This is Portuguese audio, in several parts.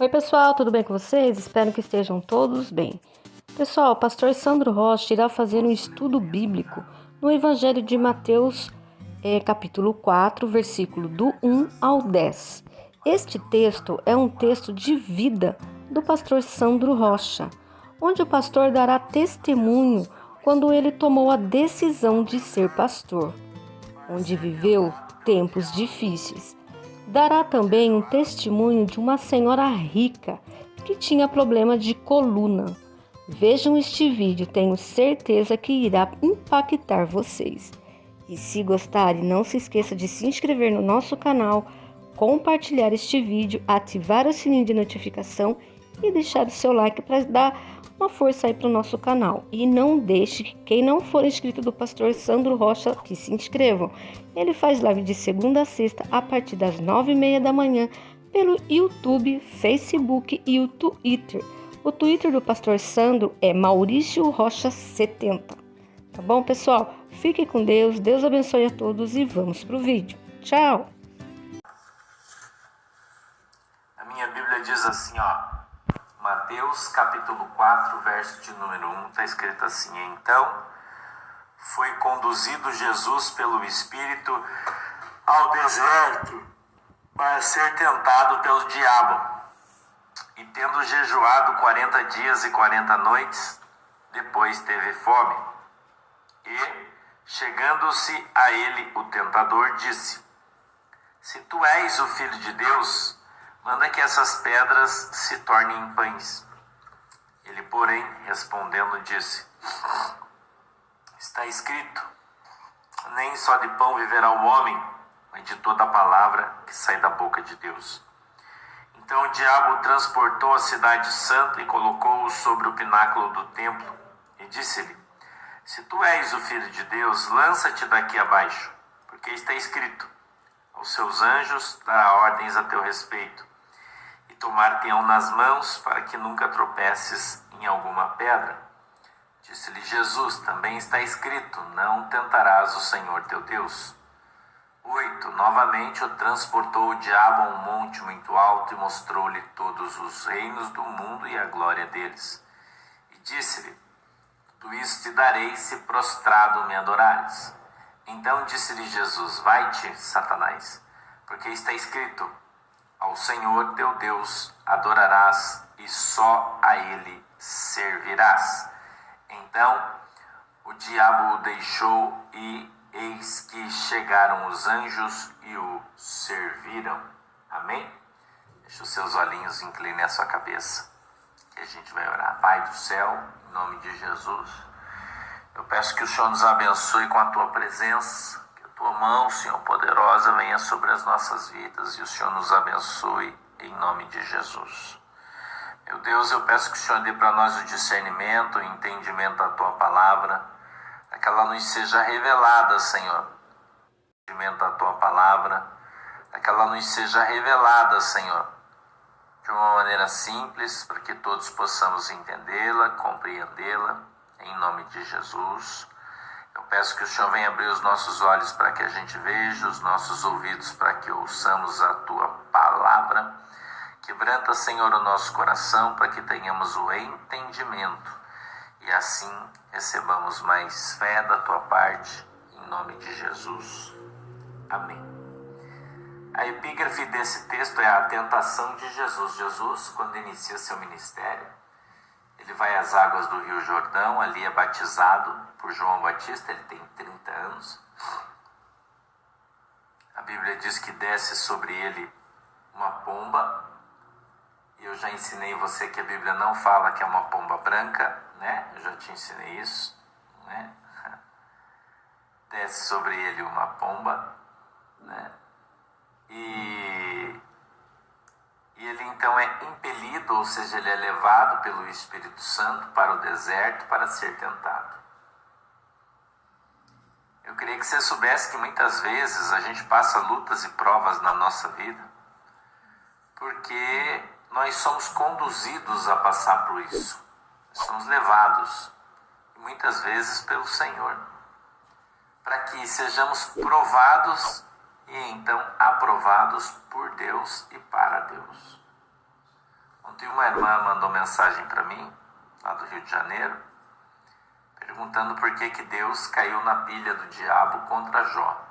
Oi pessoal, tudo bem com vocês? Espero que estejam todos bem. Pessoal, o pastor Sandro Rocha irá fazer um estudo bíblico no Evangelho de Mateus, capítulo 4, versículo do 1 ao 10. Este texto é um texto de vida do pastor Sandro Rocha, onde o pastor dará testemunho quando ele tomou a decisão de ser pastor, onde viveu tempos difíceis. Dará também um testemunho de uma senhora rica que tinha problema de coluna. Vejam este vídeo, tenho certeza que irá impactar vocês. E se gostarem, não se esqueça de se inscrever no nosso canal, compartilhar este vídeo, ativar o sininho de notificação e deixar o seu like para dar uma força aí para o nosso canal. E não deixe que quem não for inscrito do pastor Sandro Rocha que se inscrevam. Ele faz live de segunda a sexta a partir das 9h30 da manhã pelo YouTube, Facebook e o Twitter. O Twitter do pastor Sandro é Maurício Rocha 70. Tá bom, pessoal? Fiquem com Deus, Deus abençoe a todos e vamos pro vídeo. Tchau! A minha Bíblia diz assim, Mateus capítulo 4, verso de número 1, está escrito assim: Então foi conduzido Jesus pelo Espírito ao deserto para ser tentado pelo diabo. E tendo jejuado 40 dias e 40 noites, depois teve fome. E, chegando-se a ele, o tentador disse: Se tu és o Filho de Deus, manda que essas pedras se tornem pães. Ele, porém, respondendo, disse: Está escrito, nem só de pão viverá o homem, mas de toda a palavra que sai da boca de Deus. Então o diabo transportou a cidade santa e colocou-o sobre o pináculo do templo, e disse-lhe: Se tu és o Filho de Deus, lança-te daqui abaixo, porque está escrito: Aos seus anjos dará ordens a teu respeito, e tomar-te-ão nas mãos, para que nunca tropeces em alguma pedra. Disse-lhe Jesus: Também está escrito: Não tentarás o Senhor teu Deus. 8. Novamente o transportou o diabo a um monte muito alto e mostrou-lhe todos os reinos do mundo e a glória deles. E disse-lhe: Tudo isso te darei se prostrado me adorares. Então disse-lhe Jesus: Vai-te, Satanás, porque está escrito: Ao Senhor teu Deus adorarás e só a Ele servirás. Então o diabo o deixou e eis que chegaram os anjos e o serviram. Amém? Deixe os seus olhinhos, incline a sua cabeça, que a gente vai orar. Pai do céu, em nome de Jesus, eu peço que o Senhor nos abençoe com a Tua presença, que a Tua mão, Senhor, poderosa, venha sobre as nossas vidas e o Senhor nos abençoe em nome de Jesus. Meu Deus, eu peço que o Senhor dê para nós o discernimento, o entendimento da Tua palavra, para que ela nos seja revelada, Senhor. O entendimento da Tua palavra, para que ela nos seja revelada, Senhor, de uma maneira simples, para que todos possamos entendê-la, compreendê-la, em nome de Jesus. Eu peço que o Senhor venha abrir os nossos olhos para que a gente veja, os nossos ouvidos para que ouçamos a Tua palavra. Quebranta, Senhor, o nosso coração para que tenhamos o entendimento e assim recebamos mais fé da Tua parte, em nome de Jesus. Amém. A epígrafe desse texto é a tentação de Jesus. Jesus, quando inicia seu ministério, ele vai às águas do Rio Jordão, ali é batizado por João Batista, ele tem 30 anos. A Bíblia diz que desce sobre ele uma pomba. E eu já ensinei você que a Bíblia não fala que é uma pomba branca, né? Eu já te ensinei isso, né? Desce sobre ele uma pomba, né? E ele então é impelido, ou seja, ele é levado pelo Espírito Santo para o deserto para ser tentado. Eu queria que você soubesse que muitas vezes a gente passa lutas e provas na nossa vida porque nós somos conduzidos a passar por isso. Somos levados, muitas vezes pelo Senhor, para que sejamos provados e então aprovados por Deus e para Deus. Ontem uma irmã mandou mensagem para mim, lá do Rio de Janeiro, perguntando por que Deus caiu na pilha do diabo contra Jó.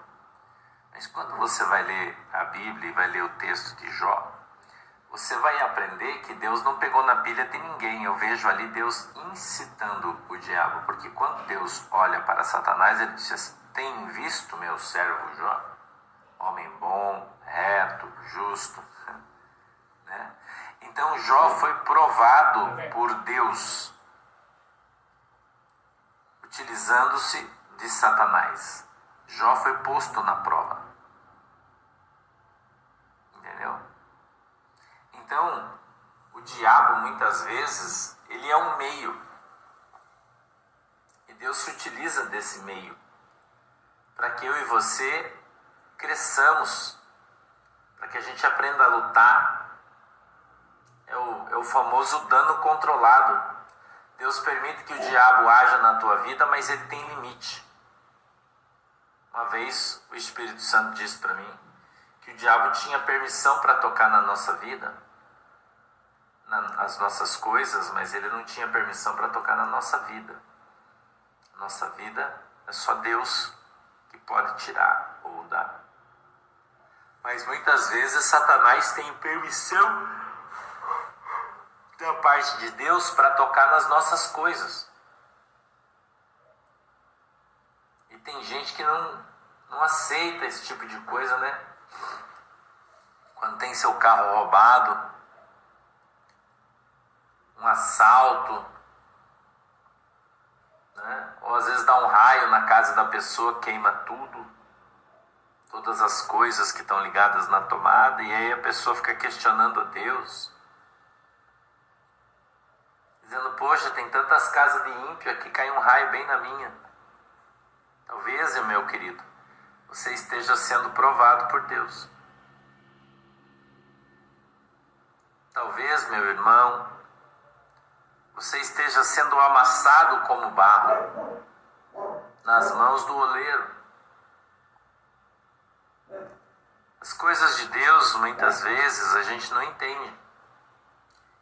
Mas quando você vai ler a Bíblia e vai ler o texto de Jó, você vai aprender que Deus não pegou na pilha de ninguém. Eu vejo ali Deus incitando o diabo, porque quando Deus olha para Satanás, ele diz assim: tem visto meu servo Jó? Homem bom, reto, justo. Né? Então Jó foi provado por Deus, utilizando-se de Satanás. Jó foi posto na prova. Entendeu? Então, o diabo muitas vezes, ele é um meio. E Deus se utiliza desse meio para que eu e você cresçamos, para que a gente aprenda a lutar. É o famoso dano controlado. Deus permite que o diabo haja na tua vida, mas ele tem limite. Uma vez o Espírito Santo disse para mim que o diabo tinha permissão para tocar na nossa vida, nas nossas coisas, mas ele não tinha permissão para tocar na nossa vida. Nossa vida é só Deus que pode tirar ou dar. Mas muitas vezes Satanás tem permissão da parte de Deus para tocar nas nossas coisas. E tem gente que não aceita esse tipo de coisa, né? Quando tem seu carro roubado, um assalto, né? Ou às vezes dá um raio na casa da pessoa, queima tudo, todas as coisas que estão ligadas na tomada, e aí a pessoa fica questionando a Deus, dizendo: poxa, tem tantas casas de ímpio aqui, cai um raio bem na minha. Talvez, meu querido, você esteja sendo provado por Deus. Talvez, meu irmão, você esteja sendo amassado como barro nas mãos do oleiro. As coisas de Deus, muitas vezes, a gente não entende.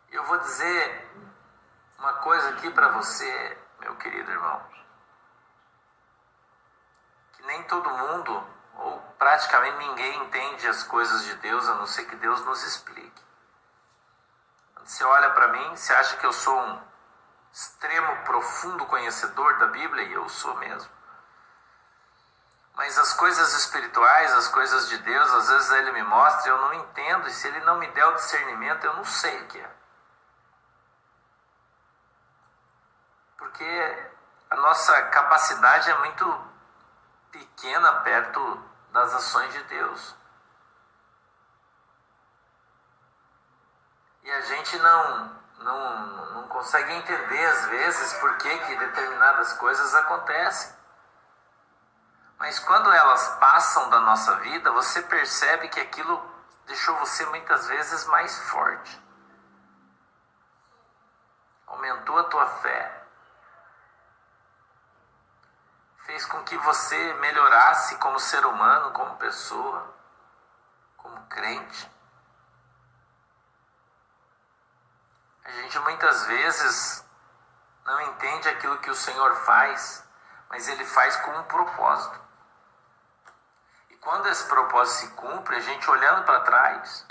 Eu vou dizer uma coisa aqui para você, meu querido irmão, que nem todo mundo, ou praticamente ninguém, entende as coisas de Deus, a não ser que Deus nos explique. Quando você olha para mim, você acha que eu sou um extremo, profundo conhecedor da Bíblia, e eu sou mesmo. Mas as coisas espirituais, as coisas de Deus, às vezes Ele me mostra e eu não entendo, e se Ele não me der o discernimento, eu não sei o que é. Porque a nossa capacidade é muito pequena perto das ações de Deus. E a gente não consegue entender, às vezes, por que determinadas coisas acontecem. Mas quando elas passam da nossa vida, você percebe que aquilo deixou você muitas vezes mais forte. Aumentou a tua fé. Fez com que você melhorasse como ser humano, como pessoa, como crente. A gente muitas vezes não entende aquilo que o Senhor faz, mas Ele faz com um propósito. E quando esse propósito se cumpre, a gente olhando para trás,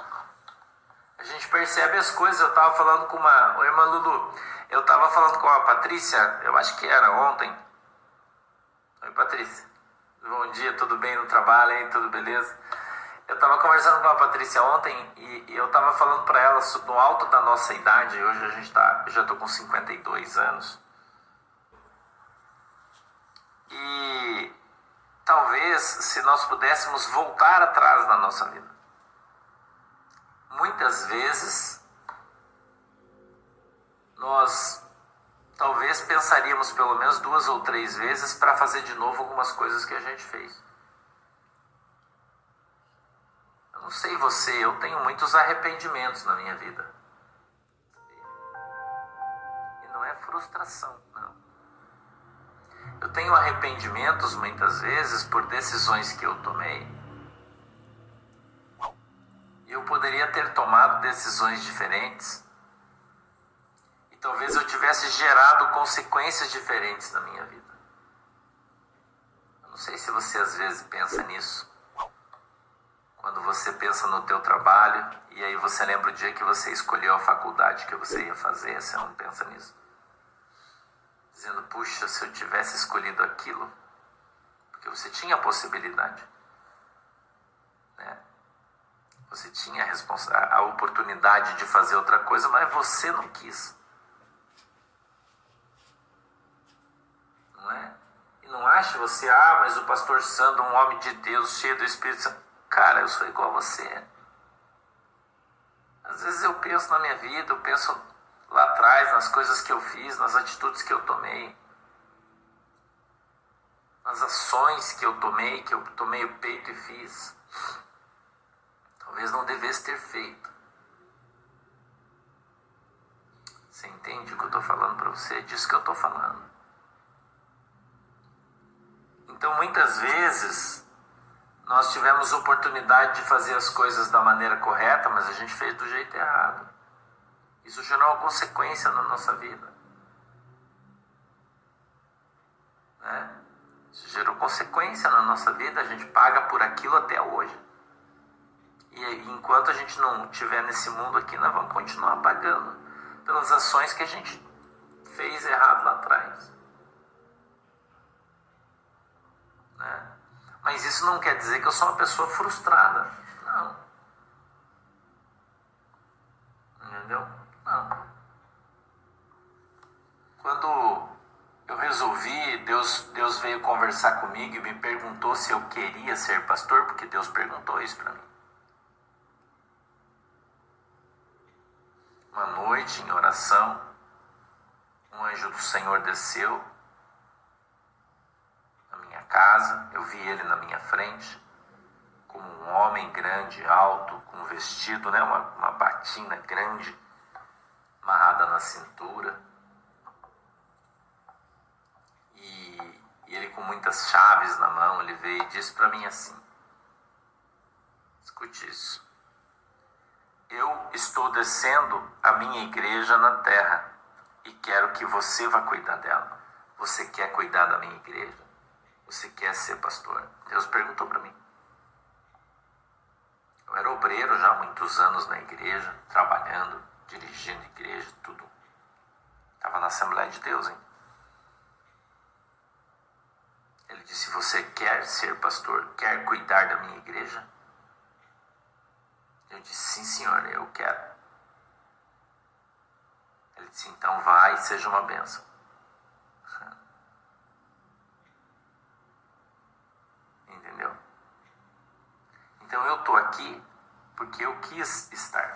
a gente percebe as coisas. Eu estava falando com a irmã Lulu, eu estava falando com a Patrícia, eu acho que era ontem. Oi, Patrícia. Bom dia, tudo bem no trabalho, hein? Tudo beleza? Eu estava conversando com a Patrícia ontem e eu estava falando para ela no alto da nossa idade. Hoje eu já estou com 52 anos. E talvez se nós pudéssemos voltar atrás na nossa vida. Muitas vezes nós talvez pensaríamos pelo menos 2 ou 3 vezes para fazer de novo algumas coisas que a gente fez. Eu não sei você, eu tenho muitos arrependimentos na minha vida. E não é frustração, não. Eu tenho arrependimentos muitas vezes por decisões que eu tomei. Eu poderia ter tomado decisões diferentes. talvez eu tivesse gerado consequências diferentes na minha vida. Eu não sei se você às vezes pensa nisso. Quando você pensa no teu trabalho e aí você lembra o dia que você escolheu a faculdade que você ia fazer, você não pensa nisso? Dizendo, puxa, se eu tivesse escolhido aquilo, porque você tinha a possibilidade, né? Você tinha a oportunidade de fazer outra coisa, mas você não quis. Não é? E não acha você, mas o pastor Sandro, um homem de Deus, cheio do Espírito Santo. Cara, eu sou igual a você. Às vezes eu penso na minha vida, eu penso lá atrás, nas coisas que eu fiz, nas atitudes que eu tomei, nas ações que eu tomei o peito e fiz. Talvez não devesse ter feito. Você entende o que eu estou falando para você? É disso que eu estou falando. Então, muitas vezes, nós tivemos oportunidade de fazer as coisas da maneira correta, mas a gente fez do jeito errado. Isso gerou uma consequência na nossa vida. Né? Isso gerou consequência na nossa vida, a gente paga por aquilo até hoje. E enquanto a gente não estiver nesse mundo aqui, nós vamos continuar pagando pelas ações que a gente fez errado lá atrás. Né? Mas isso não quer dizer que eu sou uma pessoa frustrada. Não. Entendeu? Não. Quando eu resolvi, Deus veio conversar comigo e me perguntou se eu queria ser pastor, porque Deus perguntou isso para mim. Uma noite em oração, um anjo do Senhor desceu na minha casa, eu vi ele na minha frente, como um homem grande, alto, com um vestido, né, uma batina grande, amarrada na cintura, e ele com muitas chaves na mão, ele veio e disse para mim assim, escute isso, eu estou descendo a minha igreja na terra e quero que você vá cuidar dela. Você quer cuidar da minha igreja? Você quer ser pastor? Deus perguntou para mim. Eu era obreiro já há muitos anos na igreja, trabalhando, dirigindo igreja, tudo. Estava na Assembleia de Deus, hein? Ele disse, você quer ser pastor? Quer cuidar da minha igreja? Eu disse, sim senhor, eu quero. Ele disse, então vai e seja uma bênção. Entendeu? Então eu estou aqui porque eu quis estar.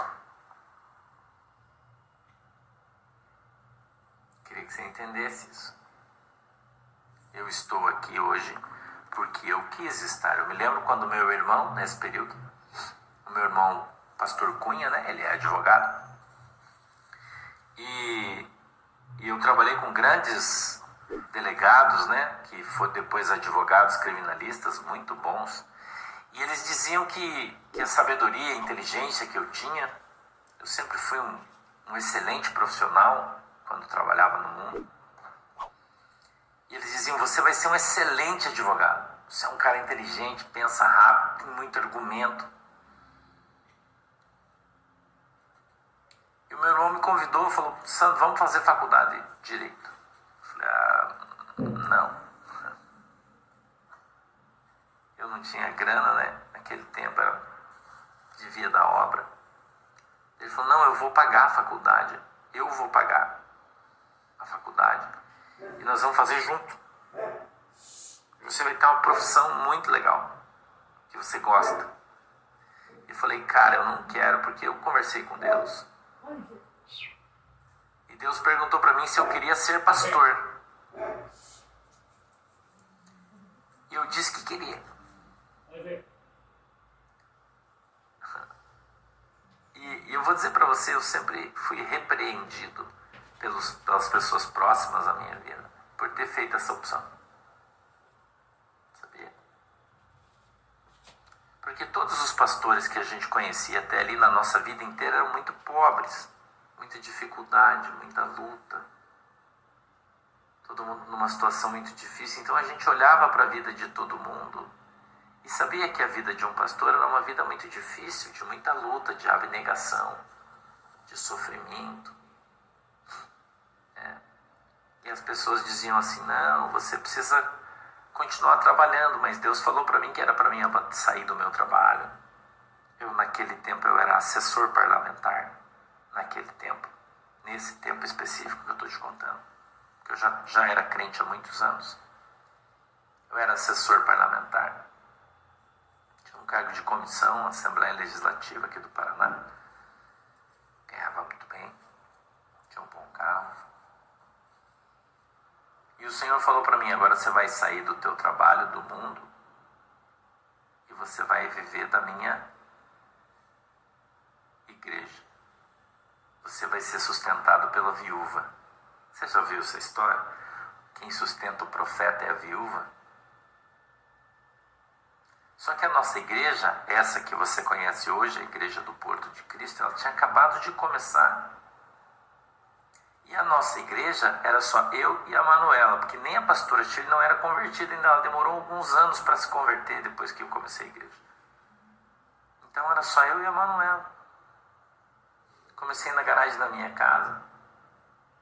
Queria que você entendesse isso. Eu estou aqui hoje porque eu quis estar. Eu me lembro quando meu irmão, nesse período, o meu irmão, pastor Cunha, né? Ele é advogado. E eu trabalhei com grandes delegados, né? Que foram depois advogados criminalistas muito bons. E eles diziam que a sabedoria, a inteligência que eu tinha, eu sempre fui um excelente profissional quando trabalhava no mundo. E eles diziam, você vai ser um excelente advogado. Você é um cara inteligente, pensa rápido, tem muito argumento. E o meu irmão me convidou, falou, Sandro, vamos fazer faculdade de Direito. Eu falei, não. Eu não tinha grana, né? Naquele tempo era devia da obra. Ele falou, não, eu vou pagar a faculdade. Eu vou pagar a faculdade. E nós vamos fazer junto. Você vai ter uma profissão muito legal, que você gosta. Eu falei, cara, eu não quero, porque eu conversei com Deus. E Deus perguntou para mim se eu queria ser pastor. E eu disse que queria. E eu vou dizer para você, eu sempre fui repreendido pelas pessoas próximas à minha vida por ter feito essa opção. Sabia? Porque todos os pastores que a gente conhecia até ali na nossa vida inteira eram muito pobres. muita dificuldade, muita luta. Todo mundo numa situação muito difícil. Então a gente olhava para a vida de todo mundo e sabia que a vida de um pastor era uma vida muito difícil, de muita luta, de abnegação, de sofrimento. E as pessoas diziam assim, não, você precisa continuar trabalhando, mas Deus falou para mim que era para mim sair do meu trabalho. Naquele tempo, eu era assessor parlamentar, naquele tempo, nesse tempo específico que eu estou te contando, porque eu já era crente há muitos anos. Eu era assessor parlamentar, tinha um cargo de comissão na Assembleia Legislativa aqui do Paraná, ganhava muito bem, tinha um bom carro. E o Senhor falou para mim, agora você vai sair do teu trabalho, do mundo, e você vai viver da minha igreja. Você vai ser sustentado pela viúva. Você já ouviu essa história? Quem sustenta o profeta é a viúva. Só que a nossa igreja, essa que você conhece hoje, a Igreja do Porto de Cristo, ela tinha acabado de começar. E a nossa igreja era só eu e a Manuela, porque nem a pastora Shirley não era convertida ainda, ela demorou alguns anos para se converter depois que eu comecei a igreja. Então era só eu e a Manuela. Comecei na garagem da minha casa,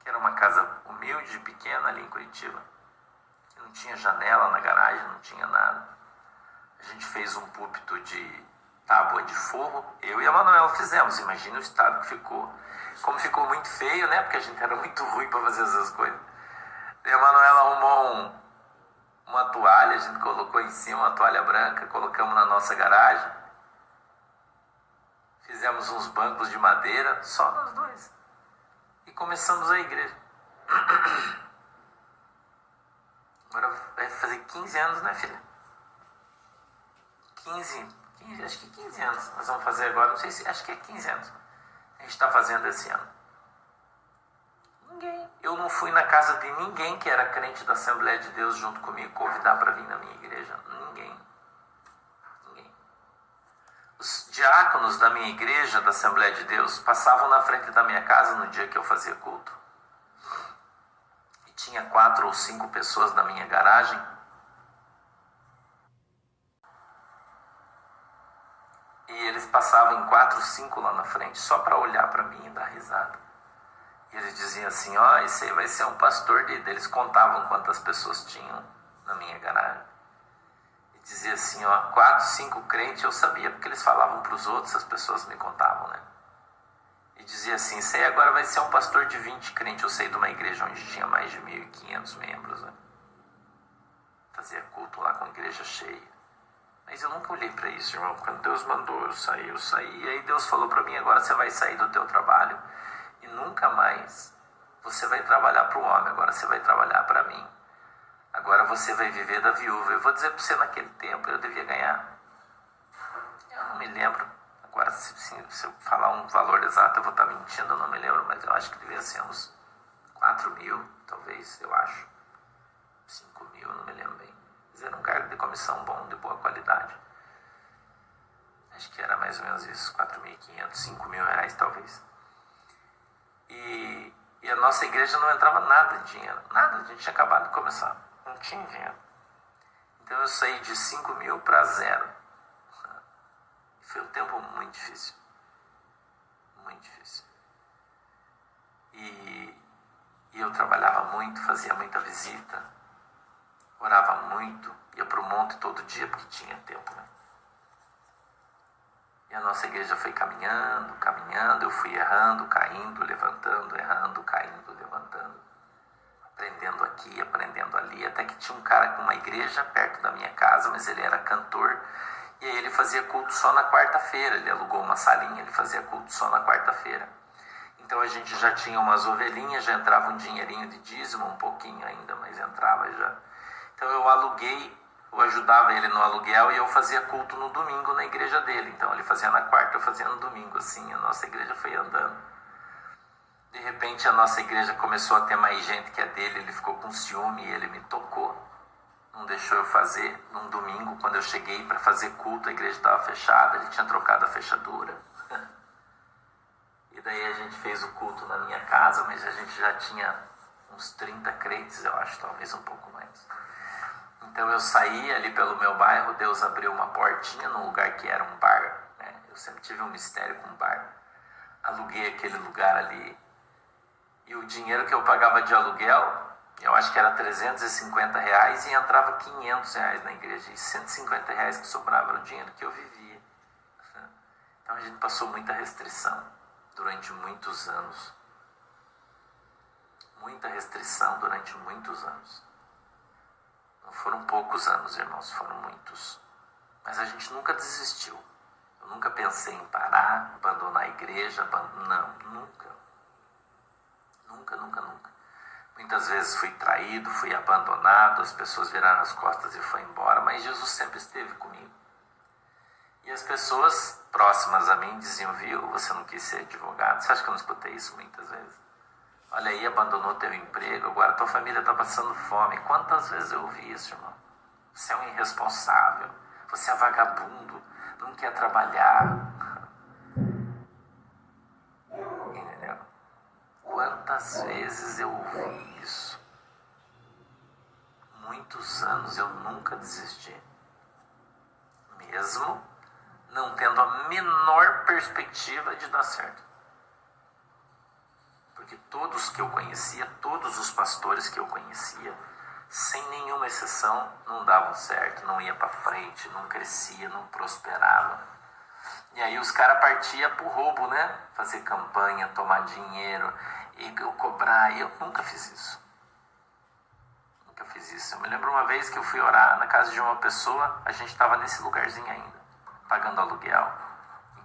que era uma casa humilde, pequena ali em Curitiba. Não tinha janela na garagem, não tinha nada. A gente fez um púlpito de tábua de forro, eu e a Manuela fizemos. Imagina o estado que ficou. Como ficou muito feio, né? Porque a gente era muito ruim para fazer essas coisas. E a Manuela arrumou uma toalha, a gente colocou em cima uma toalha branca, colocamos na nossa garagem. Fizemos uns bancos de madeira, só nós dois. E começamos a igreja. Agora vai fazer 15 anos, né, filha? 15, acho que 15 anos. Nós vamos fazer agora, não sei se, acho que é 15 anos. A gente está fazendo esse ano. Ninguém. Eu não fui na casa de ninguém que era crente da Assembleia de Deus junto comigo, convidar para vir na minha igreja. Ninguém. Os diáconos da minha igreja, da Assembleia de Deus, passavam na frente da minha casa no dia que eu fazia culto. E tinha 4 ou 5 pessoas na minha garagem. E eles passavam em 4, 5 lá na frente, só para olhar para mim e dar risada. E eles diziam assim, ó, esse aí vai ser um pastor de... Eles contavam quantas pessoas tinham na minha garagem. Dizia assim, ó, 4, 5 crentes, eu sabia, porque eles falavam para os outros, as pessoas me contavam, né? E dizia assim, esse aí agora vai ser um pastor de 20 crentes, eu sei de uma igreja onde tinha mais de 1.500 membros, né? Fazia culto lá com a igreja cheia. Mas eu nunca olhei para isso, irmão. Quando Deus mandou eu saí. E aí Deus falou para mim, agora você vai sair do teu trabalho e nunca mais você vai trabalhar para o homem, agora você vai trabalhar para mim. Agora você vai viver da viúva. Eu vou dizer para você, naquele tempo eu devia ganhar. Eu não me lembro. Agora, se eu falar um valor exato, eu vou estar mentindo, eu não me lembro, mas eu acho que devia ser uns 4.000, talvez, eu acho. 5.000, não me lembro bem. Mas era um cargo de comissão bom, de boa qualidade. Acho que era mais ou menos isso, 4.500, 5.000 reais, talvez. E a nossa igreja não entrava nada de dinheiro. Nada, a gente tinha acabado de começar. Não tinha dinheiro. Então eu saí de 5.000 para 0. Foi um tempo muito difícil. Muito difícil. E eu trabalhava muito, fazia muita visita. Orava muito. Ia para o monte todo dia porque tinha tempo, né? E a nossa igreja foi caminhando. Eu fui errando, caindo, levantando, errando, caindo, levantando. Aprendendo aqui, aprendendo ali, até que tinha um cara com uma igreja perto da minha casa, mas ele era cantor, e aí ele fazia culto só na quarta-feira, ele alugou uma salinha, ele fazia culto só na quarta-feira. Então a gente já tinha umas ovelhinhas, já entrava um dinheirinho de dízimo, um pouquinho ainda, mas entrava já. Então eu ajudava ele no aluguel e eu fazia culto no domingo na igreja dele. Então ele fazia na quarta, eu fazia no domingo, assim, a nossa igreja foi andando. De repente a nossa igreja começou a ter mais gente que a dele, ele ficou com ciúme e ele me tocou. Não deixou eu fazer. Num domingo, quando eu cheguei para fazer culto, a igreja estava fechada, ele tinha trocado a fechadura. E daí a gente fez o culto na minha casa, mas a gente já tinha uns 30 crentes, eu acho, talvez um pouco mais. Então eu saí ali pelo meu bairro, Deus abriu uma portinha num lugar que era um bar, né? Eu sempre tive um mistério com bar. Aluguei aquele lugar ali. E o dinheiro que eu pagava de aluguel, eu acho que era R$350 e entrava R$500 na igreja. E R$150 que sobrava era o dinheiro que eu vivia. Então a gente passou muita restrição durante muitos anos. Muita restrição durante muitos anos. Não foram poucos anos, irmãos, foram muitos. Mas a gente nunca desistiu. Eu nunca pensei em parar, abandonar a igreja, não, nunca. Nunca, nunca, nunca. Muitas vezes fui traído, fui abandonado, as pessoas viraram as costas e foram embora, mas Jesus sempre esteve comigo. E as pessoas próximas a mim diziam, viu, você não quis ser advogado? Você acha que eu não escutei isso muitas vezes? Olha aí, abandonou teu emprego, agora tua família está passando fome. Quantas vezes eu ouvi isso, irmão? Você é um irresponsável, você é vagabundo, não quer trabalhar. Entendeu? Quantas vezes eu ouvi isso? Muitos anos eu nunca desisti. Mesmo não tendo a menor perspectiva de dar certo. Porque todos que eu conhecia, todos os pastores que eu conhecia, sem nenhuma exceção, não davam certo, não ia para frente, não crescia, não prosperava. E aí os caras partiam pro roubo, né? Fazer campanha, tomar dinheiro, e eu cobrar. Eu nunca fiz isso. Nunca fiz isso. Eu me lembro uma vez que eu fui orar na casa de uma pessoa, a gente estava nesse lugarzinho ainda, pagando aluguel.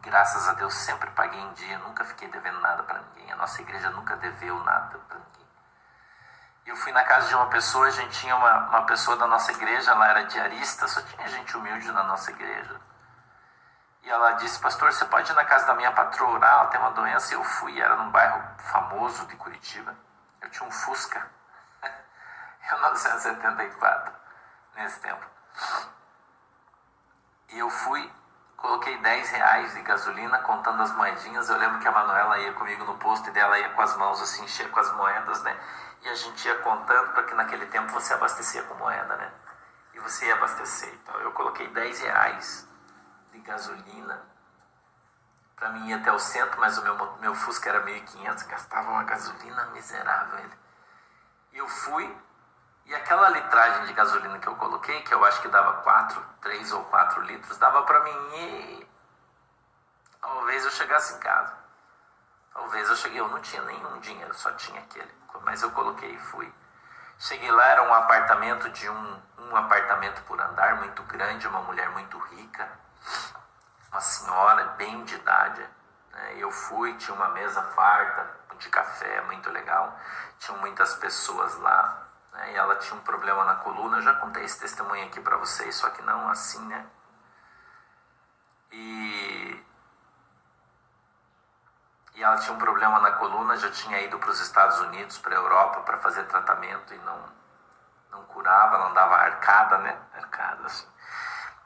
Graças a Deus sempre paguei em dia, nunca fiquei devendo nada para ninguém. A nossa igreja nunca deveu nada para ninguém. Eu fui na casa de uma pessoa, a gente tinha uma pessoa da nossa igreja, ela era diarista, só tinha gente humilde na nossa igreja. E ela disse, pastor, você pode ir na casa da minha patroa orar, ela tem uma doença. E eu fui, era num bairro famoso de Curitiba. Eu tinha um Fusca, 1974, nesse tempo. E eu fui, coloquei R$10 de gasolina, contando as moedinhas. Eu lembro que a Manuela ia comigo no posto e dela ia com as mãos assim, enchia com as moedas, né? E a gente ia contando, porque naquele tempo você abastecia com moeda, né? E você ia abastecer. Então eu coloquei R$10 de gasolina para mim ir até o centro, mas o meu Fusca era 1.500, gastava uma gasolina miserável. E eu fui, e aquela litragem de gasolina que eu coloquei, que eu acho que dava 3 ou 4 litros, dava para mim ir. Talvez eu chegasse em casa. Talvez eu cheguei, eu não tinha nenhum dinheiro, só tinha aquele. Mas eu coloquei e fui. Cheguei lá, era um apartamento de um apartamento por andar, muito grande, uma mulher muito rica, uma senhora bem de idade. Né? Eu fui, tinha uma mesa farta de café, muito legal. Tinham muitas pessoas lá. Né? E ela tinha um problema na coluna. Eu já contei esse testemunho aqui para vocês, só que não assim, né? E ela tinha um problema na coluna, já tinha ido para os Estados Unidos, para a Europa, para fazer tratamento e não curava, ela andava arcada, né? Arcada, assim.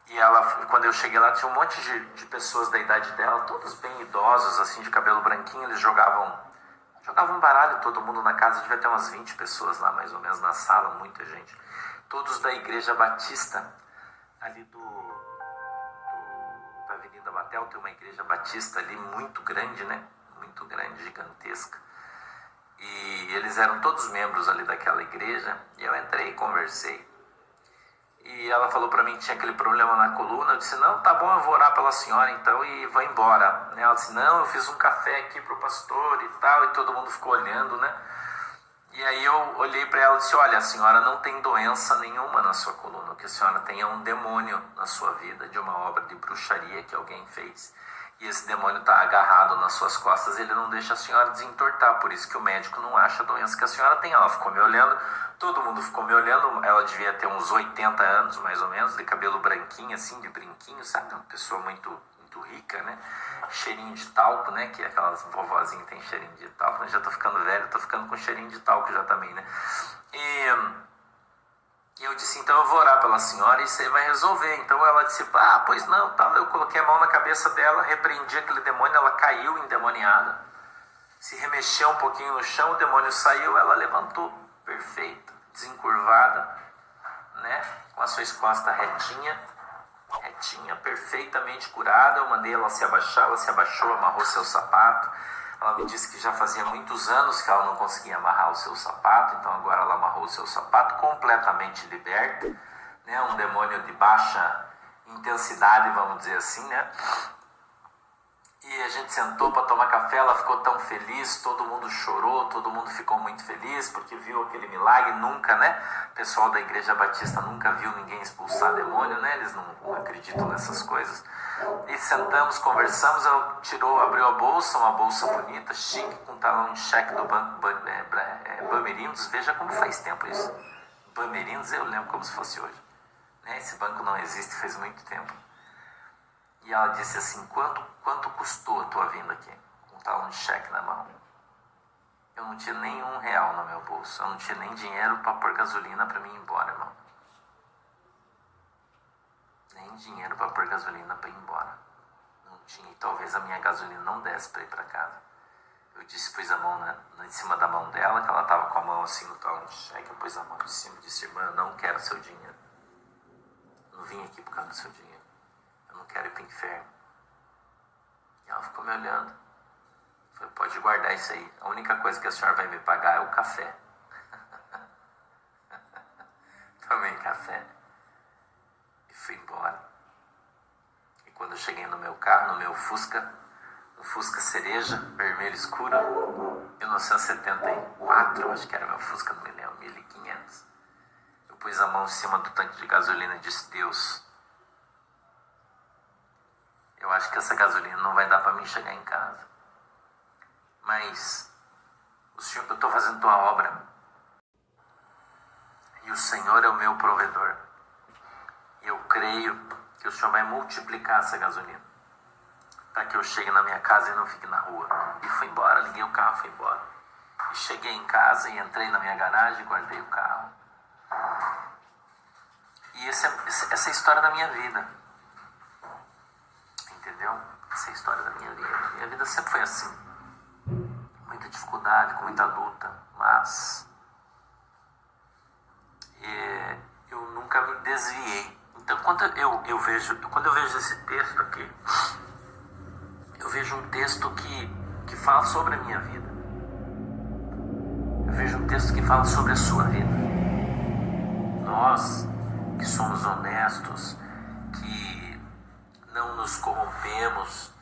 E ela, quando eu cheguei lá, tinha um monte de pessoas da idade dela, todos bem idosos, assim, de cabelo branquinho. Eles jogavam baralho, todo mundo na casa, devia ter umas 20 pessoas lá, mais ou menos, na sala, muita gente. Todos da Igreja Batista, ali da Avenida Batel, tem uma Igreja Batista ali, muito grande, né? Muito grande, gigantesca. E eles eram todos membros ali daquela igreja, e eu entrei e conversei. E ela falou para mim que tinha aquele problema na coluna. Eu disse, não, tá bom, eu vou orar pela senhora então e vou embora. Ela disse, não, eu fiz um café aqui pro pastor e tal, e todo mundo ficou olhando, né? E aí eu olhei para ela e disse, olha, a senhora não tem doença nenhuma na sua coluna, o que a senhora tem é um demônio na sua vida, de uma obra de bruxaria que alguém fez. E esse demônio está agarrado nas suas costas, ele não deixa a senhora desentortar, por isso que o médico não acha a doença que a senhora tem. Ela ficou me olhando, todo mundo ficou me olhando, ela devia ter uns 80 anos, mais ou menos, de cabelo branquinho, assim, de brinquinho, sabe? Uma pessoa muito, muito rica, né? Cheirinho de talco, né? Que aquelas vovozinhas têm cheirinho de talco. Eu já tô ficando velho, tô ficando com cheirinho de talco já também, né? E eu disse, então eu vou orar pela senhora e isso aí vai resolver. Então ela disse, pois não, tal. Eu coloquei a mão na cabeça dela, repreendi aquele demônio, ela caiu endemoniada. se remexeu um pouquinho no chão, o demônio saiu, ela levantou, perfeita, desencurvada, né? Com as suas costas retinha, perfeitamente curada. Eu mandei ela se abaixar, ela se abaixou, amarrou seu sapato. Ela me disse que já fazia muitos anos que ela não conseguia amarrar o seu sapato, então agora ela amarrou o seu sapato, completamente liberta, né? Um demônio de baixa intensidade, vamos dizer assim, né? E a gente sentou para tomar café, ela ficou tão feliz, todo mundo chorou, todo mundo ficou muito feliz porque viu aquele milagre. Nunca, né? O pessoal da Igreja Batista nunca viu ninguém expulsar demônio, né? Eles não acreditam nessas coisas. E sentamos, conversamos, ela abriu a bolsa, uma bolsa bonita, chique, com talão de cheque do Banco Bamerindos. Veja como faz tempo isso. Bamerindos eu lembro como se fosse hoje. Né? Esse banco não existe faz muito tempo. E ela disse assim, quanto custou a tua vinda aqui? Com um talão de cheque na mão. Eu não tinha nem R$1 no meu bolso. Eu não tinha nem dinheiro para pôr gasolina para mim ir embora, irmão. Nem dinheiro para pôr gasolina para ir embora. Não tinha. E talvez a minha gasolina não desse para ir para casa. Eu disse, pus a mão em cima da mão dela, que ela estava com a mão assim no talão de cheque. Eu pus a mão em cima e disse, irmã, eu não quero seu dinheiro. Eu não vim aqui por causa do seu dinheiro. Eu não quero ir para o inferno. E ela ficou me olhando. Eu falei, pode guardar isso aí. A única coisa que a senhora vai me pagar é o café. Tomei café. E fui embora. E quando eu cheguei no meu carro, no meu Fusca, um Fusca cereja, vermelho escuro, 1974, eu acho que era meu Fusca, não me lembro, 1500. Eu pus a mão em cima do tanque de gasolina e disse, Deus, eu acho que essa gasolina não vai dar para mim chegar em casa. Mas eu estou fazendo tua obra. E o Senhor é o meu provedor. E eu creio que o Senhor vai multiplicar essa gasolina. Para que eu chegue na minha casa e não fique na rua. E fui embora, liguei o carro e fui embora. E cheguei em casa e entrei na minha garagem e guardei o carro. E essa é a história da minha vida. Entendeu? Essa é a história da minha vida. Minha vida sempre foi assim. Muita dificuldade, com muita luta. Mas eu nunca me desviei. Então, quando eu vejo esse texto aqui, eu vejo um texto que fala sobre a minha vida. Eu vejo um texto que fala sobre a sua vida. Nós, que somos honestos, que não nos corrompemos,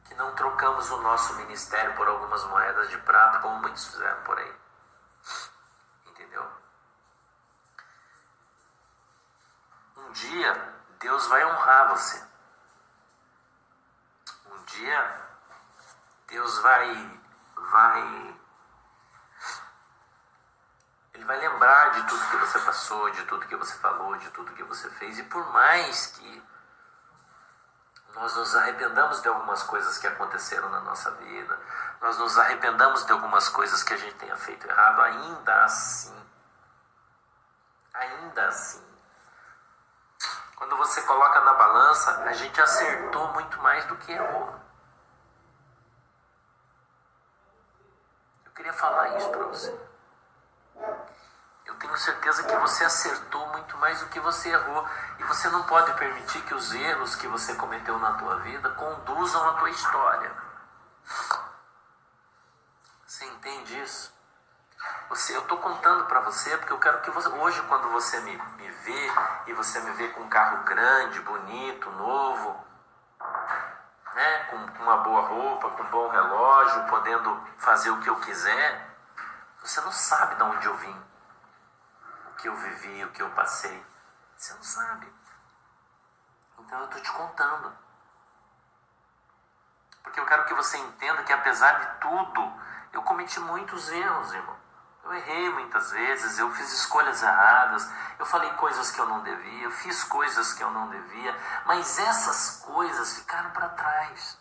que não trocamos o nosso ministério por algumas moedas de prata, como muitos fizeram por aí. Entendeu? Um dia, Deus vai honrar você. Um dia, Deus Ele vai lembrar de tudo que você passou, de tudo que você falou, de tudo que você fez. E por mais que nós nos arrependamos de algumas coisas que aconteceram na nossa vida, nós nos arrependamos de algumas coisas que a gente tenha feito errado, ainda assim, quando você coloca na balança, a gente acertou muito mais do que errou. Eu queria falar isso para você. Eu tenho certeza que você acertou muito mais do que você errou. E você não pode permitir que os erros que você cometeu na tua vida conduzam a tua história. Você entende isso? Eu estou contando para você porque eu quero que você, hoje quando você me vê, e você me vê com um carro grande, bonito, novo, né, com uma boa roupa, com um bom relógio, podendo fazer o que eu quiser, você não sabe de onde eu vim, o que eu vivi, o que eu passei. Você não sabe. Então eu estou te contando. Porque eu quero que você entenda que apesar de tudo, eu cometi muitos erros, irmão. Eu errei muitas vezes, eu fiz escolhas erradas, eu falei coisas que eu não devia, eu fiz coisas que eu não devia, mas essas coisas ficaram para trás.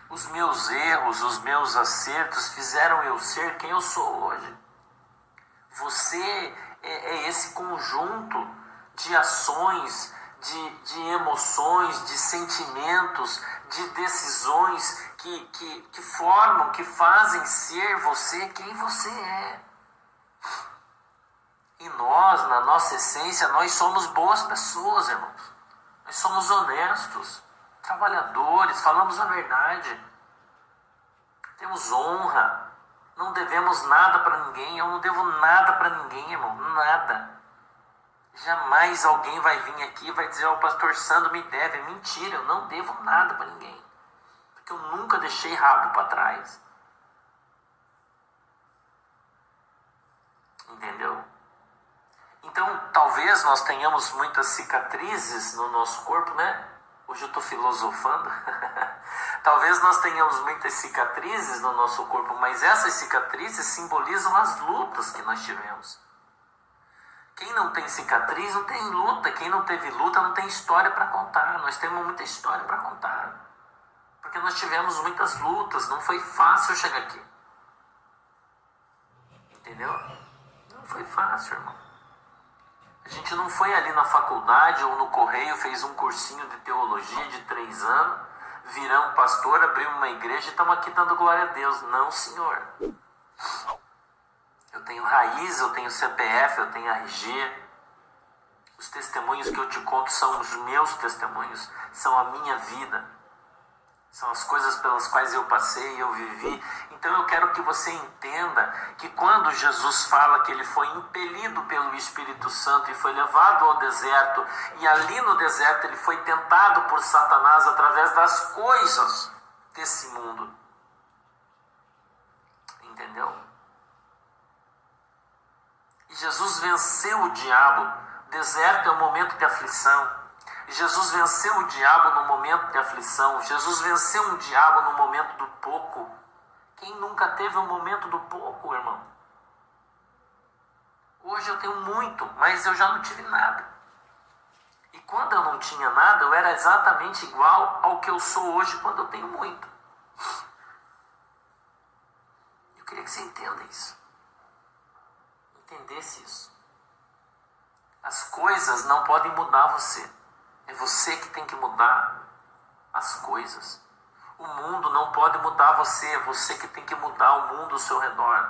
Os meus erros, os meus acertos fizeram eu ser quem eu sou hoje. Você é esse conjunto de ações, de emoções, de sentimentos, de decisões que formam, que fazem ser você quem você é. E nós, na nossa essência, nós somos boas pessoas, irmãos. Nós somos honestos, trabalhadores, falamos a verdade. Temos honra, não devemos nada para ninguém. Eu não devo nada para ninguém, irmão, nada. Jamais alguém vai vir aqui e vai dizer, o pastor Sandro me deve. Mentira, eu não devo nada para ninguém. Porque eu nunca deixei rabo para trás. Entendeu? Então, talvez nós tenhamos muitas cicatrizes no nosso corpo, né? Hoje eu estou filosofando. Talvez nós tenhamos muitas cicatrizes no nosso corpo, mas essas cicatrizes simbolizam as lutas que nós tivemos. Quem não tem cicatriz não tem luta. Quem não teve luta não tem história para contar. Nós temos muita história para contar. Porque nós tivemos muitas lutas. Não foi fácil chegar aqui. Entendeu? Não foi fácil, irmão. A gente não foi ali na faculdade ou no correio, fez um cursinho de teologia de 3 anos, viramos pastor, abrimos uma igreja e estamos aqui dando glória a Deus. Não, senhor. Eu tenho raiz, eu tenho CPF, eu tenho RG. Os testemunhos que eu te conto são os meus testemunhos, são a minha vida. São as coisas pelas quais eu passei, eu vivi. Então eu quero que você entenda que quando Jesus fala que ele foi impelido pelo Espírito Santo e foi levado ao deserto, e ali no deserto ele foi tentado por Satanás através das coisas desse mundo. Entendeu? E Jesus venceu o diabo. Deserto é um momento de aflição. Jesus venceu o diabo no momento de aflição. Jesus venceu o diabo no momento do pouco. Quem nunca teve um momento do pouco, irmão? Hoje eu tenho muito, mas eu já não tive nada. E quando eu não tinha nada, eu era exatamente igual ao que eu sou hoje quando eu tenho muito. Eu queria que você entenda isso. Entendesse isso. As coisas não podem mudar você. É você que tem que mudar as coisas. O mundo não pode mudar você. É você que tem que mudar o mundo ao seu redor.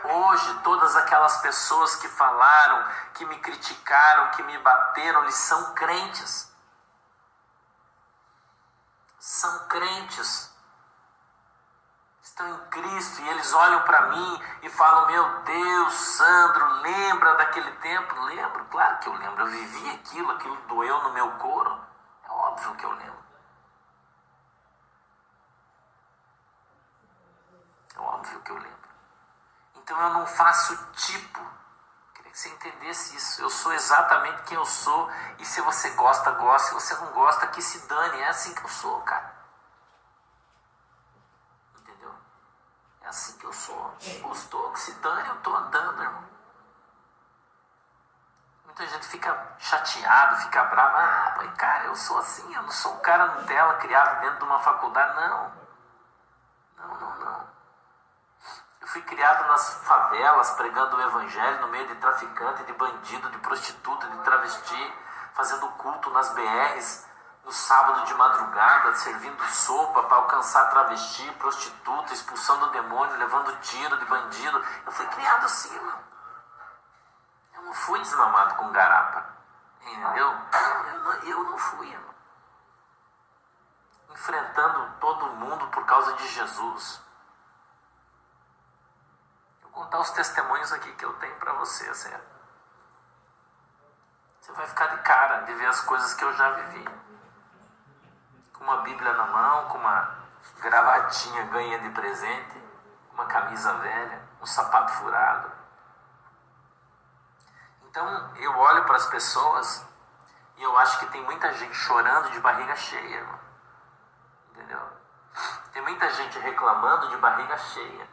Hoje, todas aquelas pessoas que falaram, que me criticaram, que me bateram, eles são crentes. São crentes. Estão em Cristo e eles olham para mim e falam, meu Deus, Sandro, lembra daquele tempo? Lembro, claro que eu lembro, eu vivi aquilo doeu no meu couro, é óbvio que eu lembro. É óbvio que eu lembro. Então eu não faço tipo, queria que você entendesse isso, eu sou exatamente quem eu sou e se você gosta, gosta, se você não gosta, que se dane, é assim que eu sou, cara. É assim que eu sou. Gostou, que se dane, eu tô andando, irmão. Muita gente fica chateado, fica bravo. Mas cara, eu sou assim, eu não sou um cara Nutella criado dentro de uma faculdade. Não. Eu fui criado nas favelas, pregando o evangelho no meio de traficante, de bandido, de prostituta, de travesti, fazendo culto nas BRs. No sábado de madrugada, servindo sopa para alcançar travesti, prostituta, expulsando o demônio, levando tiro de bandido. Eu fui criado assim, irmão. Eu não fui desmamado com garapa. Entendeu? Eu não fui, irmão. Enfrentando todo mundo por causa de Jesus. Eu vou contar os testemunhos aqui que eu tenho para você, certo? Você vai ficar de cara de ver as coisas que eu já vivi. Com uma Bíblia na mão, com uma gravatinha ganha de presente, uma camisa velha, um sapato furado. Então eu olho para as pessoas e eu acho que tem muita gente chorando de barriga cheia, irmão. Entendeu? Tem muita gente reclamando de barriga cheia.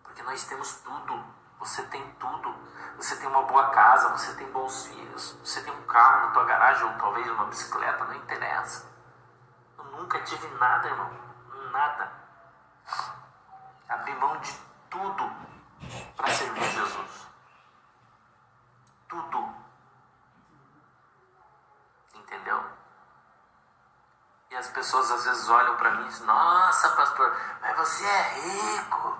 Porque nós temos tudo. Você tem tudo. Você tem uma boa casa, você tem bons filhos, você tem um carro na tua garagem ou talvez uma bicicleta, não interessa. Eu nunca tive nada, irmão. Nada. Abri mão de tudo para servir Jesus. Tudo. Entendeu? E as pessoas às vezes olham para mim e dizem, nossa, pastor, mas você é rico.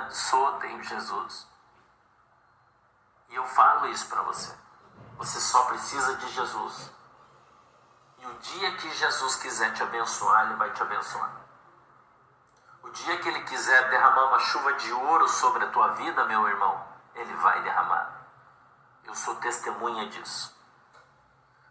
Sou, tenho Jesus. E eu falo isso para você. Você só precisa de Jesus. E o dia que Jesus quiser te abençoar, Ele vai te abençoar. O dia que Ele quiser derramar uma chuva de ouro sobre a tua vida, meu irmão, Ele vai derramar. Eu sou testemunha disso.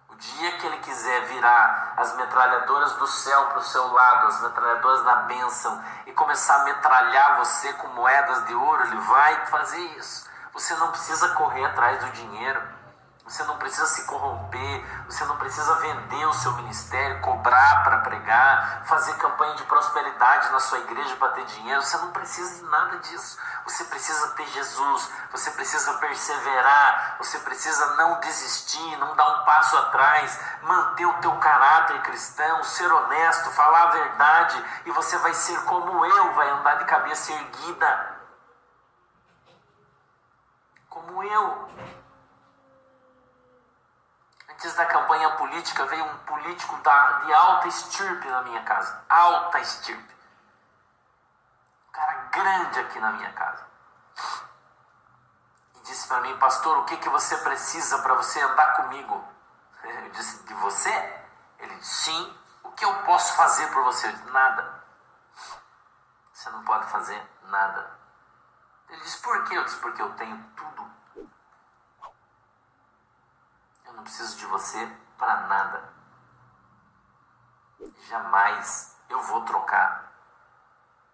O dia que Ele quiser virar as metralhadoras do céu para o seu lado, as metralhadoras da bênção, e começar a metralhar você com moedas de ouro, Ele vai fazer isso. Você não precisa correr atrás do dinheiro. Você não precisa se corromper, você não precisa vender o seu ministério, cobrar para pregar, fazer campanha de prosperidade na sua igreja para ter dinheiro. Você não precisa de nada disso. Você precisa ter Jesus, você precisa perseverar, você precisa não desistir, não dar um passo atrás, manter o teu caráter cristão, ser honesto, falar a verdade, e você vai ser como eu, vai andar de cabeça erguida. Como eu. Antes da campanha política, veio um político de alta estirpe na minha casa. Alta estirpe. Um cara grande aqui na minha casa. E disse para mim, pastor, o que você precisa para você andar comigo? Eu disse, de você? Ele disse, sim. O que eu posso fazer por você? Eu disse, nada. Você não pode fazer nada. Ele disse, por quê? Eu disse, porque eu tenho tudo. Eu não preciso de você para nada. Jamais eu vou trocar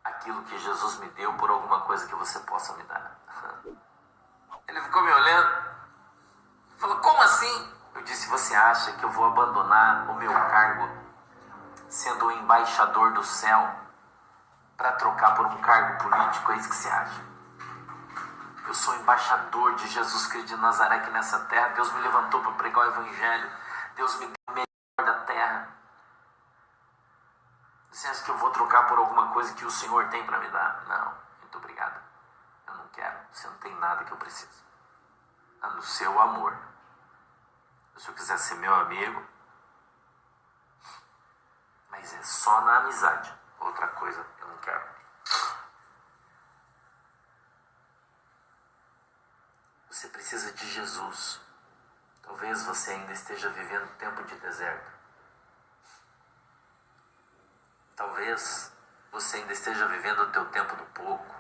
aquilo que Jesus me deu por alguma coisa que você possa me dar. Ele ficou me olhando, falou, como assim? Eu disse, você acha que eu vou abandonar o meu cargo sendo o embaixador do céu para trocar por um cargo político? É isso que você acha? Eu sou embaixador de Jesus Cristo de Nazaré aqui nessa terra. Deus me levantou para pregar o Evangelho. Deus me deu o melhor da terra. Você acha que eu vou trocar por alguma coisa que o Senhor tem para me dar? Não, muito obrigado. Eu não quero. Você não tem nada que eu preciso. A no seu amor. Se o Senhor quiser ser meu amigo, mas é só na amizade. Outra coisa eu não quero. Você precisa de Jesus. Talvez você ainda esteja vivendo tempo de deserto. Talvez você ainda esteja vivendo o teu tempo do pouco.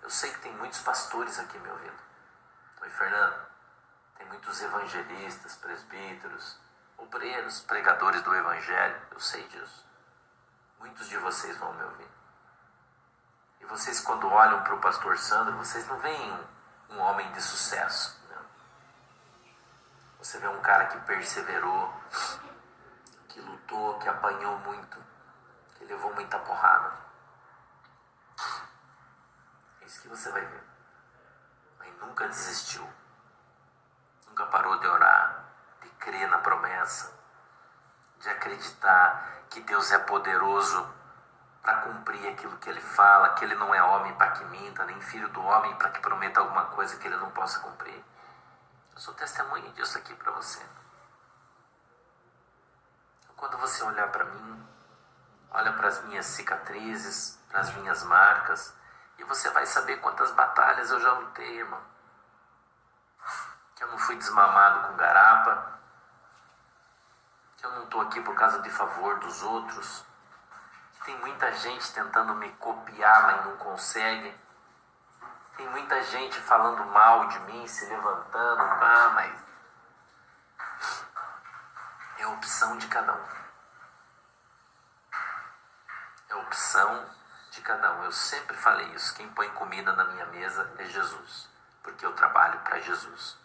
Eu sei que tem muitos pastores aqui me ouvindo. Oi, Fernando. Tem muitos evangelistas, presbíteros, obreiros, pregadores do Evangelho. Eu sei disso. Muitos de vocês vão me ouvir. E vocês, quando olham para o pastor Sandro, vocês não veem um homem de sucesso. Né? Você vê um cara que perseverou, que lutou, que apanhou muito, que levou muita porrada. É isso que você vai ver. Mas nunca desistiu. Nunca parou de orar, de crer na promessa, de acreditar que Deus é poderoso para cumprir aquilo que Ele fala, que Ele não é homem para que minta, nem filho do homem para que prometa alguma coisa que Ele não possa cumprir. Eu sou testemunha disso aqui para você. Quando você olhar para mim, olha para as minhas cicatrizes, para as minhas marcas, e você vai saber quantas batalhas eu já lutei, irmão. Que eu não fui desmamado com garapa, que eu não estou aqui por causa de favor dos outros. Tem muita gente tentando me copiar, mas não consegue. Tem muita gente falando mal de mim, se levantando. Mas é a opção de cada um. É a opção de cada um. Eu sempre falei isso. Quem põe comida na minha mesa é Jesus. Porque eu trabalho para Jesus.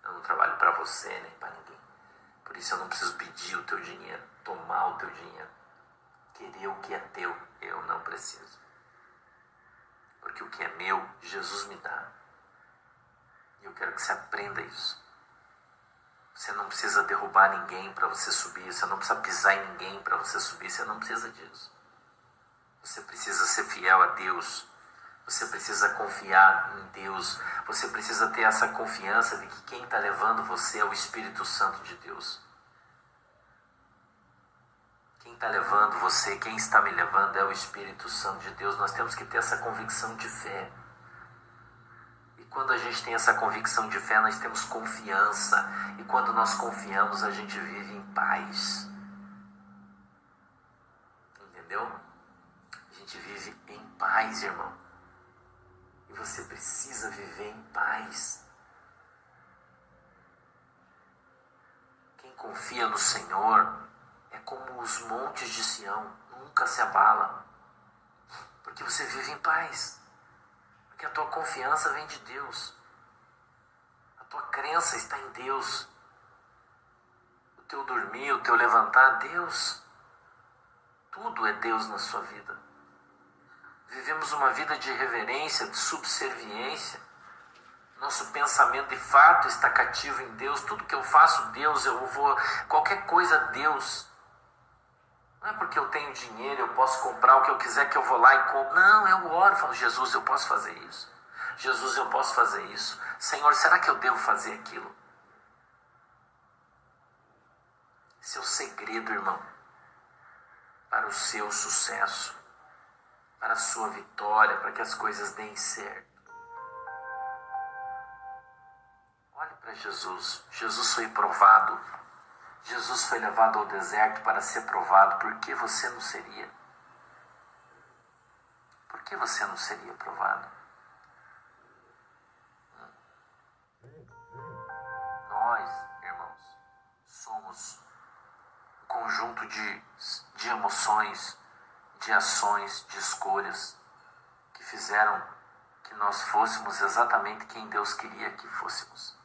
Eu não trabalho para você, nem para ninguém. Por isso eu não preciso pedir o teu dinheiro, tomar o teu dinheiro. Querer o que é teu, eu não preciso. Porque o que é meu, Jesus me dá. E eu quero que você aprenda isso. Você não precisa derrubar ninguém para você subir. Você não precisa pisar em ninguém para você subir. Você não precisa disso. Você precisa ser fiel a Deus. Você precisa confiar em Deus. Você precisa ter essa confiança de que quem está levando você é o Espírito Santo de Deus. Quem está levando você, quem está me levando é o Espírito Santo de Deus. Nós temos que ter essa convicção de fé. E quando a gente tem essa convicção de fé, nós temos confiança. E quando nós confiamos, a gente vive em paz. Entendeu? A gente vive em paz, irmão. E você precisa viver em paz. Quem confia no Senhor é como os montes de Sião, nunca se abala. Porque você vive em paz. Porque a tua confiança vem de Deus. A tua crença está em Deus. O teu dormir, o teu levantar, Deus. Tudo é Deus na sua vida. Vivemos uma vida de reverência, de subserviência. Nosso pensamento de fato está cativo em Deus. Tudo que eu faço, Deus, eu vou... Qualquer coisa, Deus. Não é porque eu tenho dinheiro, eu posso comprar o que eu quiser que eu vou lá e compro. Não, eu oro, falo, Jesus, eu posso fazer isso. Jesus, eu posso fazer isso. Senhor, será que eu devo fazer aquilo? Esse é o segredo, irmão, para o seu sucesso, para a sua vitória, para que as coisas deem certo. Olhe para Jesus. Jesus foi provado. Jesus foi levado ao deserto para ser provado. Por que você não seria? Por que você não seria provado? Nós, irmãos, somos um conjunto de emoções, de ações, de escolhas que fizeram que nós fôssemos exatamente quem Deus queria que fôssemos.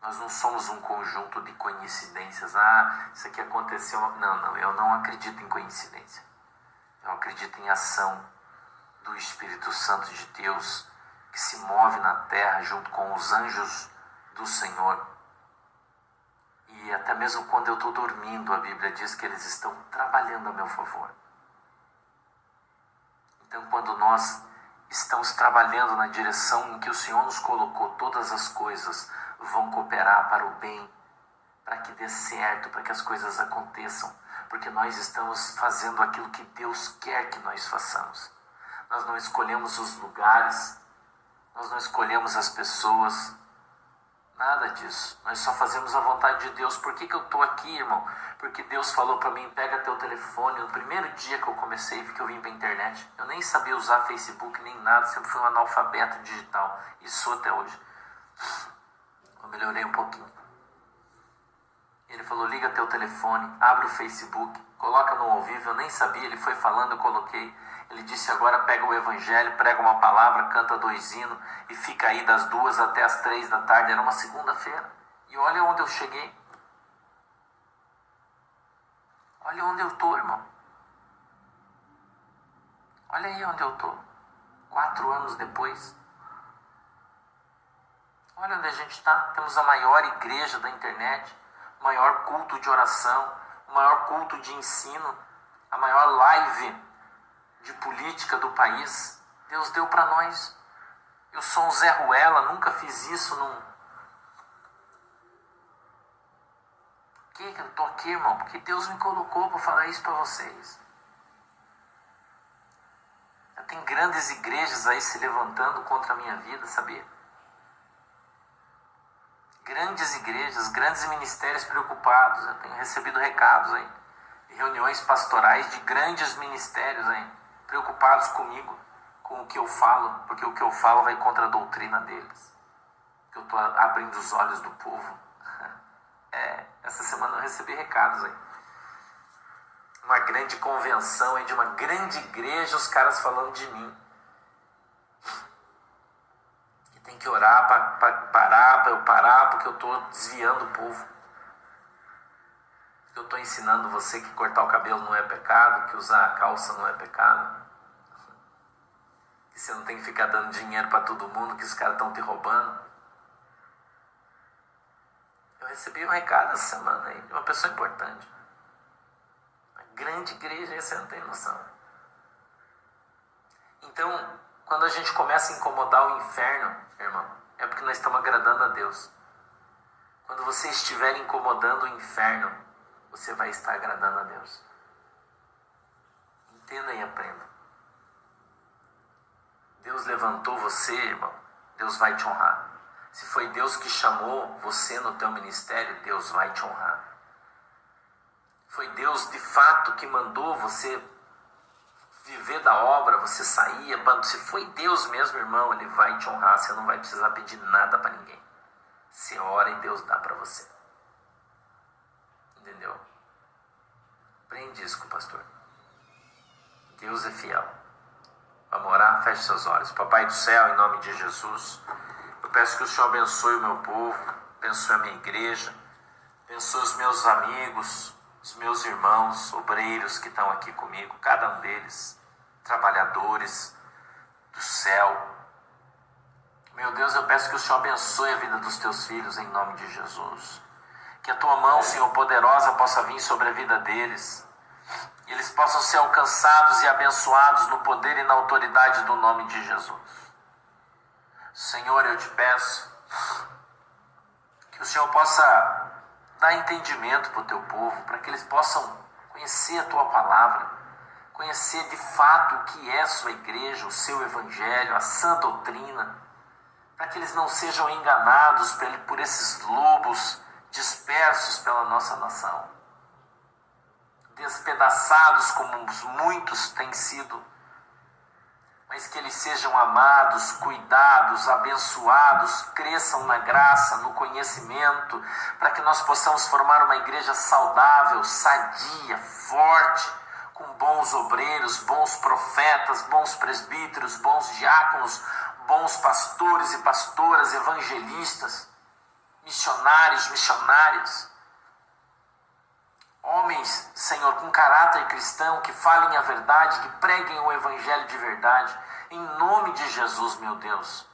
Nós não somos um conjunto de coincidências. Ah, isso aqui aconteceu. Não, eu não acredito em coincidência. Eu acredito em ação do Espírito Santo de Deus que se move na terra junto com os anjos do Senhor. E até mesmo quando eu estou dormindo, a Bíblia diz que eles estão trabalhando a meu favor. Então, quando nós estamos trabalhando na direção em que o Senhor nos colocou, todas as coisas vão cooperar para o bem, para que dê certo, para que as coisas aconteçam, porque nós estamos fazendo aquilo que Deus quer que nós façamos. Nós não escolhemos os lugares, nós não escolhemos as pessoas, nada disso. Nós só fazemos a vontade de Deus. Por que eu estou aqui, irmão? Porque Deus falou para mim, pega teu telefone. No primeiro dia que eu comecei, que eu vim para a internet, eu nem sabia usar Facebook, nem nada, sempre fui um analfabeto digital, e sou até hoje. Eu melhorei um pouquinho. Ele falou, liga teu telefone, abre o Facebook, coloca no ao vivo. Eu nem sabia, ele foi falando, eu coloquei. Ele disse, agora pega o evangelho, prega uma palavra, canta 2 hinos e fica aí das 2 até as 3 da tarde. Era uma segunda-feira. E olha onde eu cheguei. Olha onde eu estou, irmão. Olha aí onde eu estou. 4 anos depois. Olha onde a gente está. Temos a maior igreja da internet, o maior culto de oração, o maior culto de ensino, a maior live de política do país. Deus deu para nós. Eu sou um Zé Ruela, nunca fiz isso. Por que eu estou aqui, irmão? Porque Deus me colocou para falar isso para vocês. Tem grandes igrejas aí se levantando contra a minha vida, sabia? Grandes igrejas, grandes ministérios preocupados. Eu tenho recebido recados aí, reuniões pastorais de grandes ministérios aí, preocupados comigo, com o que eu falo, porque o que eu falo vai contra a doutrina deles. Que eu estou abrindo os olhos do povo. Essa semana eu recebi recados aí. Uma grande convenção aí de uma grande igreja, os caras falando de mim. Que tem que orar para eu parar, porque eu estou desviando o povo. Eu estou ensinando você que cortar o cabelo não é pecado, que usar a calça não é pecado. Que você não tem que ficar dando dinheiro para todo mundo, que os caras estão te roubando. Eu recebi um recado essa semana aí de uma pessoa importante. Uma grande igreja, você não tem noção. Então, quando a gente começa a incomodar o inferno, irmão, é porque nós estamos agradando a Deus. Quando você estiver incomodando o inferno, você vai estar agradando a Deus. Entenda e aprenda. Deus levantou você, irmão, Deus vai te honrar. Se foi Deus que chamou você no teu ministério, Deus vai te honrar. Foi Deus de fato que mandou você viver da obra, você sair. Se foi Deus mesmo, irmão, Ele vai te honrar. Você não vai precisar pedir nada para ninguém. Você ora e Deus dá para você. Entendeu? Aprende isso com o pastor. Deus é fiel. Vamos orar? Feche seus olhos. Papai do céu, em nome de Jesus, eu peço que o Senhor abençoe o meu povo, abençoe a minha igreja, abençoe os meus amigos, os meus irmãos, obreiros que estão aqui comigo, cada um deles, trabalhadores do céu. Meu Deus, eu peço que o Senhor abençoe a vida dos teus filhos em nome de Jesus. Que a tua mão, Senhor, poderosa possa vir sobre a vida deles. E eles possam ser alcançados e abençoados no poder e na autoridade do nome de Jesus. Senhor, eu te peço que o Senhor possa dar entendimento para o teu povo, para que eles possam conhecer a tua palavra, conhecer de fato o que é a sua igreja, o seu evangelho, a sã doutrina, para que eles não sejam enganados por esses lobos dispersos pela nossa nação, despedaçados como muitos têm sido, mas que eles sejam amados, cuidados, abençoados, cresçam na graça, no conhecimento, para que nós possamos formar uma igreja saudável, sadia, forte, com bons obreiros, bons profetas, bons presbíteros, bons diáconos, bons pastores e pastoras, evangelistas, missionários, homens, Senhor, com caráter cristão, que falem a verdade, que preguem o evangelho de verdade, em nome de Jesus, meu Deus.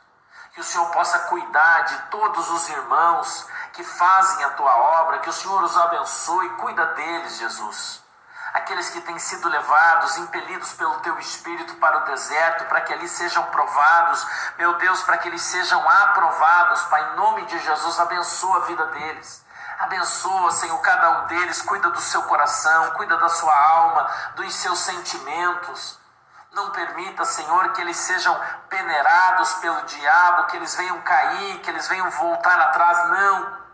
Que o Senhor possa cuidar de todos os irmãos que fazem a tua obra, que o Senhor os abençoe, cuida deles, Jesus. Aqueles que têm sido levados, impelidos pelo teu Espírito para o deserto, para que ali sejam provados, meu Deus, para que eles sejam aprovados, Pai, em nome de Jesus, abençoa a vida deles. Abençoa, Senhor, cada um deles, cuida do seu coração, cuida da sua alma, dos seus sentimentos. Não permita, Senhor, que eles sejam peneirados pelo diabo, que eles venham cair, que eles venham voltar atrás, não.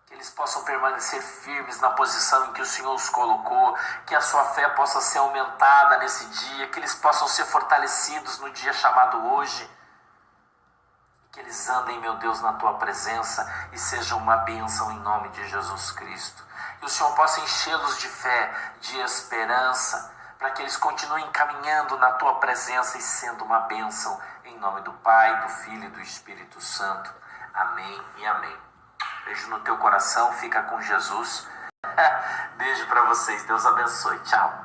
Que eles possam permanecer firmes na posição em que o Senhor os colocou, que a sua fé possa ser aumentada nesse dia, que eles possam ser fortalecidos no dia chamado hoje. Que eles andem, meu Deus, na tua presença e sejam uma bênção em nome de Jesus Cristo. Que o Senhor possa enchê-los de fé, de esperança, para que eles continuem caminhando na tua presença e sendo uma bênção em nome do Pai, do Filho e do Espírito Santo. Amém e amém. Beijo no teu coração, fica com Jesus. Beijo para vocês, Deus abençoe, tchau.